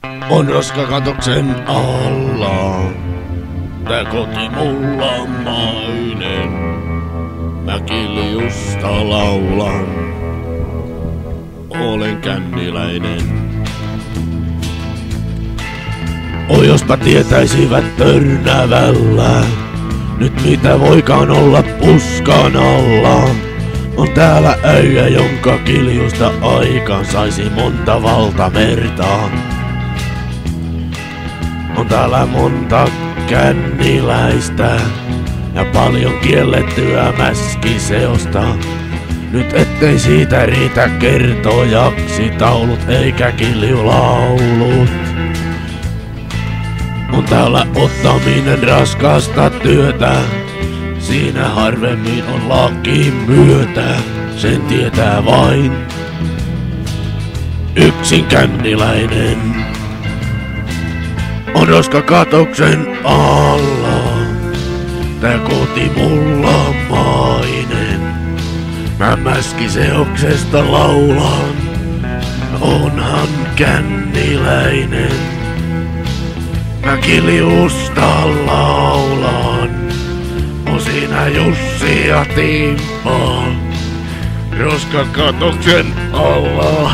On roskakatoksen alla, tää koti mulla mainen. Mä kiljusta laulan, olen känniläinen. Oi jospa tietäisivät Törnävällä, nyt mitä voikaan olla puskan alla. On täällä äijä, jonka kiljusta aikaan saisi monta valtamerta. On täällä monta känniläistä ja paljon kiellettyä mäskiseosta. Nyt ettei siitä riitä kertojaksi taulut eikä kiljulaulut. On täällä ottaminen raskasta työtä, siinä harvemmin on laki myötä, sen tietää vain yksin känniläinen. On roskakatoksen alla, tää koti mulla mainen. Mä mäskiseoksesta laulan, onhan känniläinen. Mä kiljusta laulan, on siinä Jussi ja Timppa. Roskakatoksen alla,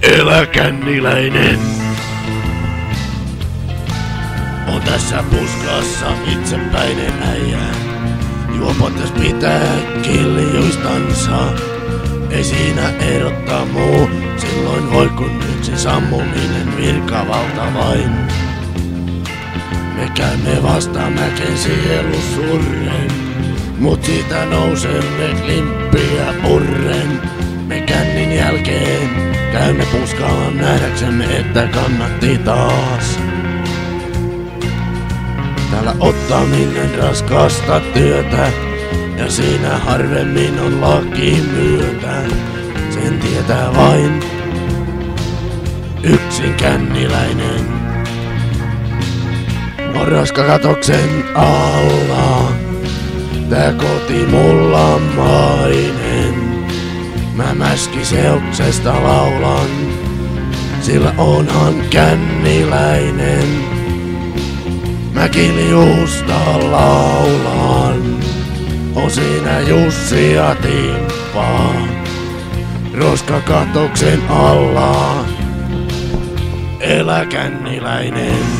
elä känniläinen. On tässä puskassa itsepäinen äijä, juopot jos pitää kiljuistansa. Ei siinä erottaa muu, silloin voi kun yksin sammuminen virkavalta vain. Me käymme vasta mäken sielu surren, mut siitä nousemme klimppiä purren. Me kännin jälkeen käymme puskalla nähdäksemme, että kannatti taas. Täällä ottaminen raskasta työtä, ja siinä harvemmin on laki myötä. Sen tietää vain yksin känniläinen. On roskakatoksen alla, tää koti mulla mainen. Mä mäskiseoksesta laulan, sillä onhan känniläinen. Mä kiljusta laulan, on siinä Jussi ja Timppa. Roskakatoksen alla, elä känniläinen.